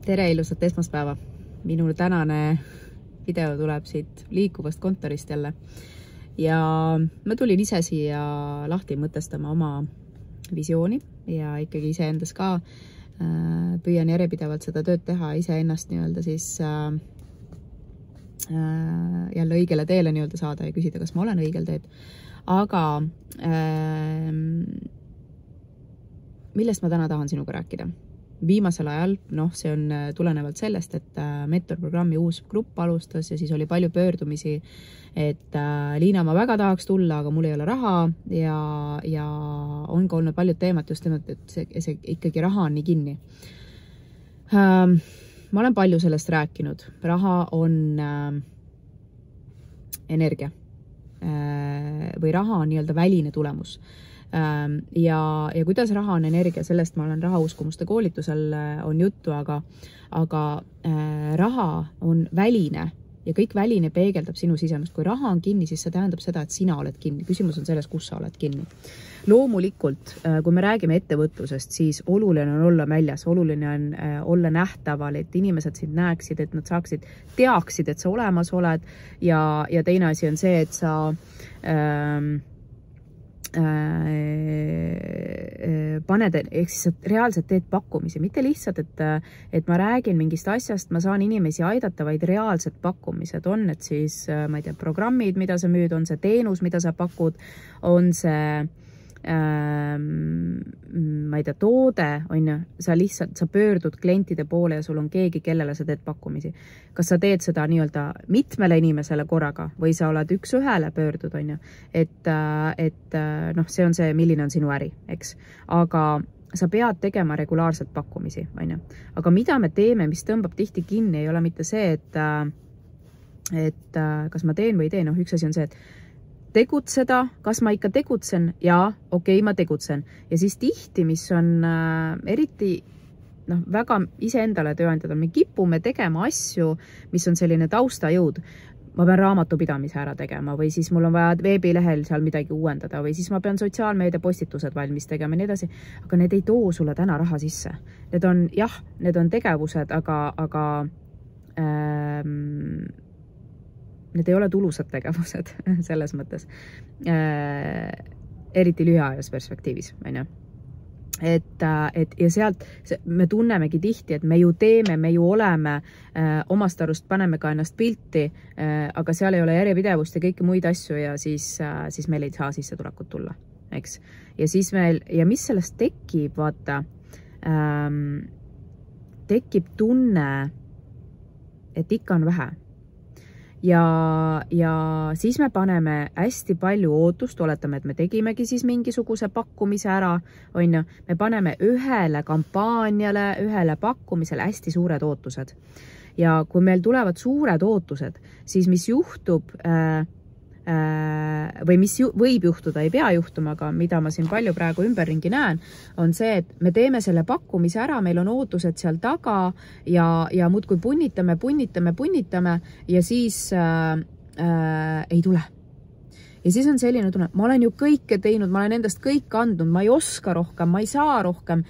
Tere, ilusat esmaspäeva. Minu tänane video tuleb siit liikuvast kontorist jälle. Ja ma tulin ise siia lahti mõtestama oma visiooni ja ikkagi ise endas ka püüan järjepidevalt seda tööd teha, ise ennast nii-öelda siis jälle õigele teele nii-öelda saada ja küsida, kas ma olen õigel teed. Aga millest ma täna tahan sinuga rääkida? Viimasel ajal, see on tulenevalt sellest, et mentorprogrammi uus grupp alustas ja siis oli palju pöördumisi, et Liina, ma väga tahaks tulla, aga mul ei ole raha ja on ka olnud paljud teemad just nimelt, et see ikkagi raha on nii kinni. Ma olen palju sellest rääkinud. Raha on energia või raha on nii-öelda väline tulemus. Ja kuidas raha on energia, sellest ma olen rahauskumuste koolitusel on juttu, aga raha on väline ja kõik väline peegeldab sinu sisemust. Kui raha on kinni, siis see tähendab seda, et sina oled kinni. Küsimus on selles, kus sa oled kinni. Loomulikult, kui me räägime ettevõtlusest, siis oluline on olla väljas, oluline on olla nähtaval, et inimesed sind näeksid, et nad teaksid, et sa olemas oled ja teine asi on see, et sa paned, ehk siis sa reaalselt teed pakkumisi, mitte lihtsalt, et ma räägin mingist asjast, ma saan inimesi aidata, vaid reaalsed pakkumised on, et siis, ma ei tea, programmid, mida sa müüd, on see teenus, mida sa pakud, on see ma ei tea, toode, sa pöördud klientide poole ja sul on keegi, kellele sa teed pakkumisi. Kas sa teed seda nii-öelda mitmele inimesele korraga või sa oled üks ühele pöördud, et see on see, milline on sinu äri, eks. Aga sa pead tegema regulaarselt pakkumisi, Aga mida me teeme, mis tõmbab tihti kinni, ei ole mitte see, et kas ma teen või ei teen. Üks asi on see, et tegutseda, kas ma ikka tegutsen? Jaa, okei, ma tegutsen. Ja siis tihti, mis on eriti väga iseendale tööandjad, me kipume tegema asju, mis on selline taustajõud. Ma pean raamatupidamise ära tegema või siis mul on vaja veebilehel seal midagi uuendada või siis ma pean sotsiaalmeedia postitused valmis tegema ja nii edasi. Aga need ei too sulle täna raha sisse. Need on tegevused, aga need ei ole tulusad tegevused selles mõttes. Eriti lühiajas perspektiivis. Ja sealt me tunnemegi tihti, et me ju teeme, me ju oleme, omast arust paneme ka ennast pilti, aga seal ei ole järjepidevust ja kõiki muid asju ja siis meil ei saa sissetulekut tulla. Eks? Ja mis sellest tekib, vaata, tekib tunne, et ikka on vähe. Ja siis me paneme hästi palju ootust, oletame, et me tegimegi siis mingisuguse pakkumise ära, me paneme ühele kampaaniale, ühele pakkumisele hästi suured ootused. Ja kui meil tulevad suured ootused, siis mis juhtub, või mis võib juhtuda, ei pea juhtuma, aga mida ma siin palju praegu ümberringi näen, on see, et me teeme selle pakkumise ära, meil on ootused seal taga ja muudkui punnitame ja siis ei tule. Ja siis on selline tunne, ma olen ju kõike teinud, ma olen endast kõik andnud, ma ei oska rohkem, ma ei saa rohkem,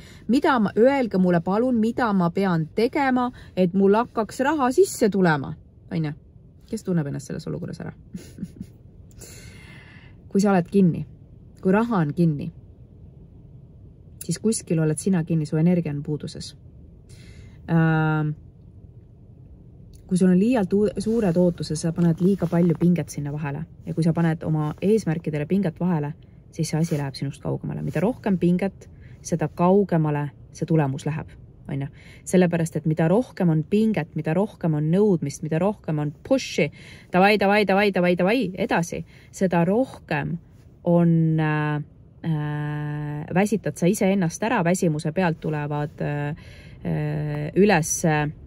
öelge mulle palun, mida ma pean tegema, et mul hakkaks raha sisse tulema. Kes tunneb ennast selles olukorras ära? Kui sa oled kinni, kui raha on kinni, siis kuskil oled sina kinni, su energia on puuduses. Kui sul on liialt suured ootused, sa paned liiga palju pinget sinna vahele ja kui sa paned oma eesmärkidele pinget vahele, siis see asi läheb sinust kaugemale. Mida rohkem pinget, seda kaugemale see tulemus läheb. Sellepärast, et mida rohkem on pinget, mida rohkem on nõudmist, mida rohkem on pushi, davai, edasi, seda rohkem on väsitad sa ise ennast ära, väsimuse pealt tulevad üles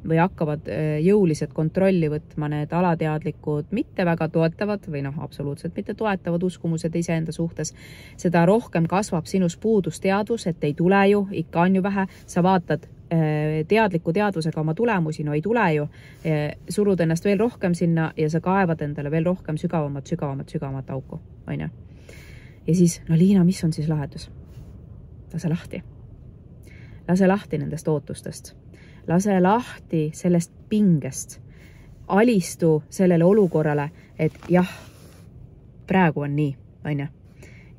või hakkavad jõulised kontrolli võtma need alateadlikud, mitte väga toetavad või absoluutselt mitte toetavad uskumused iseenda suhtes. Seda rohkem kasvab sinus puudusteadvus, et ei tule ju, ikka on ju vähe, sa vaatad teadliku teadvusega oma tulemusi, no ei tule ju, surud ennast veel rohkem sinna ja sa kaevad endale veel rohkem sügavamat auku. Ja siis, Liina, mis on siis lahendus? Lase lahti nendest ootustest. lase lahti sellest pingest, alistu sellele olukorrale, et jah, praegu on nii, on ju.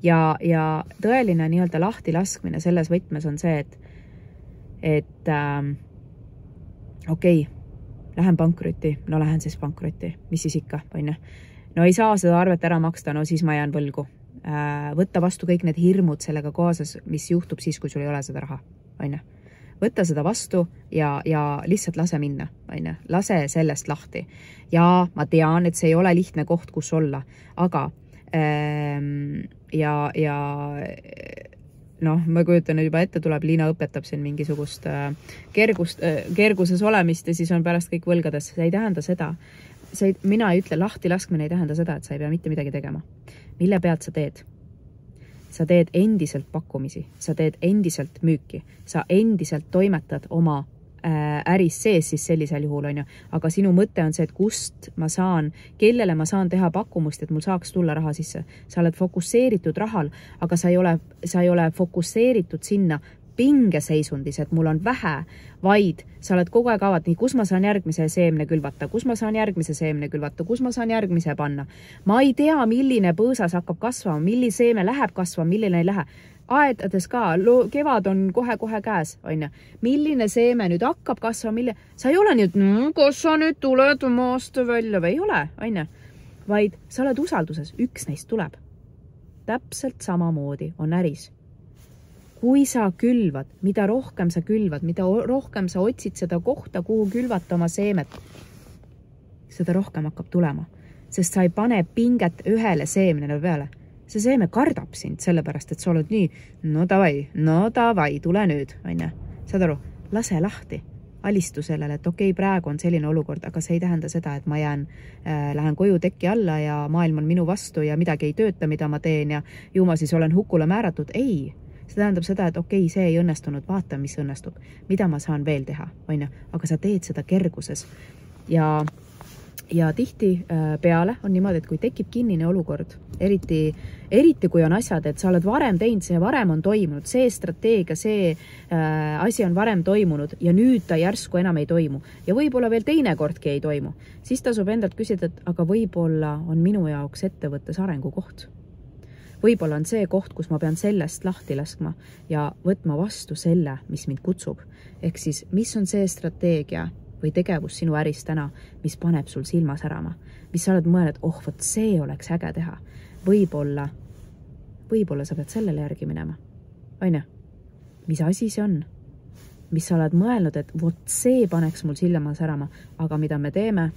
Ja tõeline nii-öelda lahti laskmine selles võtmes on see, et okei, lähen pankrotti, no lähen siis pankrotti, mis siis ikka, on ju. No ei saa seda arvet ära maksta, no siis ma jään võlgu. Võtta vastu kõik need hirmud sellega kaasas, mis juhtub siis, kui sul ei ole seda raha, on ju. Võtta seda vastu ja lihtsalt lase minna, on ju. Lase sellest lahti. Ja ma tean, et see ei ole lihtne koht, kus olla, aga noh, ma kujutan juba ette, tuleb Liina õpetab siin mingisugust kerguses olemist ja siis on pärast kõik võlgades. See ei tähenda seda. Mina ei ütle, lahti laskmine ei tähenda seda, et sa ei pea mitte midagi tegema. Mille pealt sa teed? Sa teed endiselt pakkumisi, sa teed endiselt müüki, sa endiselt toimetad oma äris sees siis sellisel juhul, on ju. Aga sinu mõte on see, et kust ma saan, kellele ma saan teha pakkumust, et mul saaks tulla raha sisse. Sa oled fokusseeritud rahal, aga sa ei ole fokusseeritud sinna pingeseisundis, et mul on vähe, vaid sa oled kogu aeg avad, nii, kus ma saan järgmise seemne külvata, kus ma saan järgmise seemne külvata, kus ma saan järgmise panna. Ma ei tea, milline põõsas hakkab kasvama, milline seeme läheb kasvama, milline ei lähe. Aedades ka, kevad on kohe käes, on ju. Milline seeme nüüd hakkab kasvama, sa ei ole nüüd, kas sa nüüd tuled maast välja või ei ole, on ju. Vaid sa oled usalduses, üks neist tuleb. Täpselt samamoodi on äris. Kui sa külvad, mida rohkem sa külvad, mida rohkem sa otsid seda kohta, kuhu külvata oma seemet, seda rohkem hakkab tulema. Sest sa ei pane pinget ühele seemnele peale. See seeme kardab sind sellepärast, et sa oled nii, no davai, tule nüüd, on ju. Saad aru, lase lahti, alistu sellele, et okei, praegu on selline olukord, aga see ei tähenda seda, et ma lähen koju tekki alla ja maailm on minu vastu ja midagi ei tööta, mida ma teen ja ju ma siis olen hukule määratud. Ei, see tähendab seda, et okei, see ei õnnestunud, vaata, mis õnnestub, mida ma saan veel teha, on ju, aga sa teed seda kerguses ja tihti peale on niimoodi, et kui tekib kinnine olukord, eriti kui on asjad, et sa oled varem teinud, see varem on toimunud, see strateegia, see asi on varem toimunud ja nüüd ta järsku enam ei toimu ja võib-olla veel teine kordki ei toimu, siis tasub endalt küsida, et aga võib-olla on minu jaoks ettevõttes arengukoht. Võib-olla on see koht, kus ma pean sellest lahti laskma ja võtma vastu selle, mis mind kutsub. Ehk siis, mis on see strateegia või tegevus sinu äris täna, mis paneb sul silma särama, mis sa oled mõelnud, võt see oleks äge teha. Võib-olla sa pead sellele järgi minema. On ju? Mis asi see on? Mis sa oled mõelnud, et vot see paneks mul silma särama, aga mida me teeme?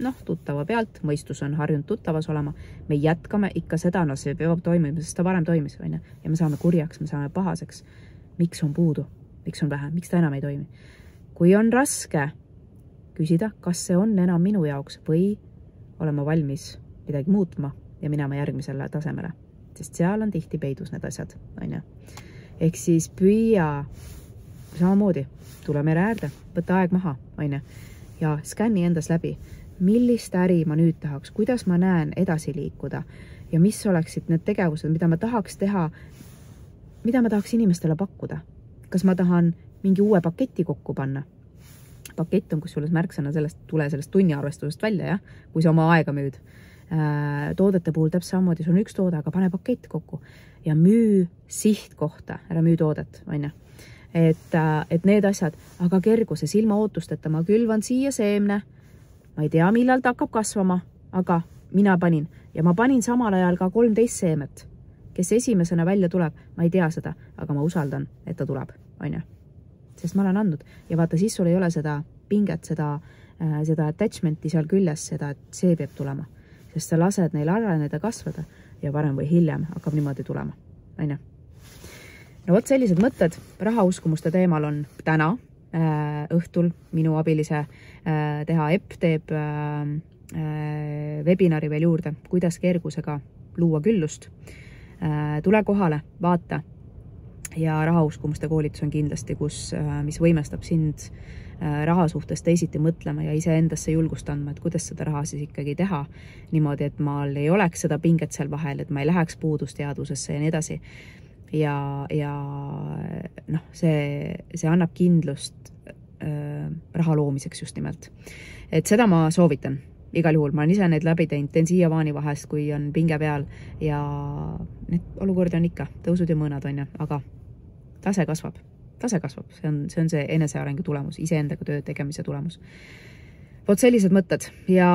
Noh, tuttava pealt, mõistus on harjunud tuttavas olema, me jätkame ikka seda, no see peab toimima, sest ta varem toimis, on ju? Ja me saame kurjaks, me saame pahaseks. Miks on puudu? Miks on vähe? Miks ta enam ei toimi? Kui on raske küsida, kas see on enam minu jaoks või olema valmis midagi muutma ja minema järgmisele tasemele. Sest seal on tihti peidus need asjad, on ju. Ehk siis püüa samamoodi, tule mere äärde, võtta aeg maha, on ju. Ja skänni endas läbi, millist äri ma nüüd tahaks, kuidas ma näen edasi liikuda ja mis oleksid need tegevused, mida ma tahaks teha, mida ma tahaks inimestele pakkuda. Kas ma tahan mingi uue paketi kokku panna? Pakett on kusjuures märksõna tule sellest tunniarvestusest välja, kui sa oma aega müüd. Toodete puhul täpselt samamoodi, sul on üks toode, aga pane pakett kokku ja müü sihtkohta, ära müü toodet, on ju. Et need asjad, aga kerguses ilma ootusteta, ma külvan siia seemne, ma ei tea, millal ta hakkab kasvama, aga mina panin ja ma panin samal ajal ka 13 seemet, kes esimesena välja tuleb, ma ei tea seda, aga ma usaldan, et ta tuleb, on ju. Sest ma olen andnud ja vaata, siis sul ei ole seda pinget, seda attachmenti seal küljes, seda, et see peab tulema. Sest sa lased neil areneda kasvada ja varem või hiljem hakkab niimoodi tulema. On ju? No vot sellised mõtted rahauskumuste teemal on täna õhtul minu abilise teha Epp teeb webinari veel juurde, kuidas kergusega luua küllust. Tule kohale, vaata. Ja rahauskumuste koolitus on kindlasti, mis võimestab sind raha suhtes teisiti mõtlema ja ise endasse julgust andma, et kuidas seda raha siis ikkagi teha niimoodi, et maal ei oleks seda pinget seal vahel, et ma ei läheks puudusteadusesse ja nii edasi. Ja noh, see annab kindlust raha loomiseks just nimelt. Et seda ma soovitan. Igal juhul, ma olen ise neid läbi teinud, teen siiamaani vahest, kui on pinge peal ja need olukordi on ikka, tõusud ja mõõnad on ja, aga tase kasvab. See on see enesearengu tulemus, iseendaga töö tegemise tulemus. Vot sellised mõtted ja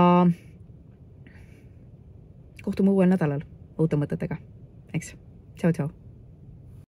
kohtume uuel nädalal uute mõtetega, eks. Tšau.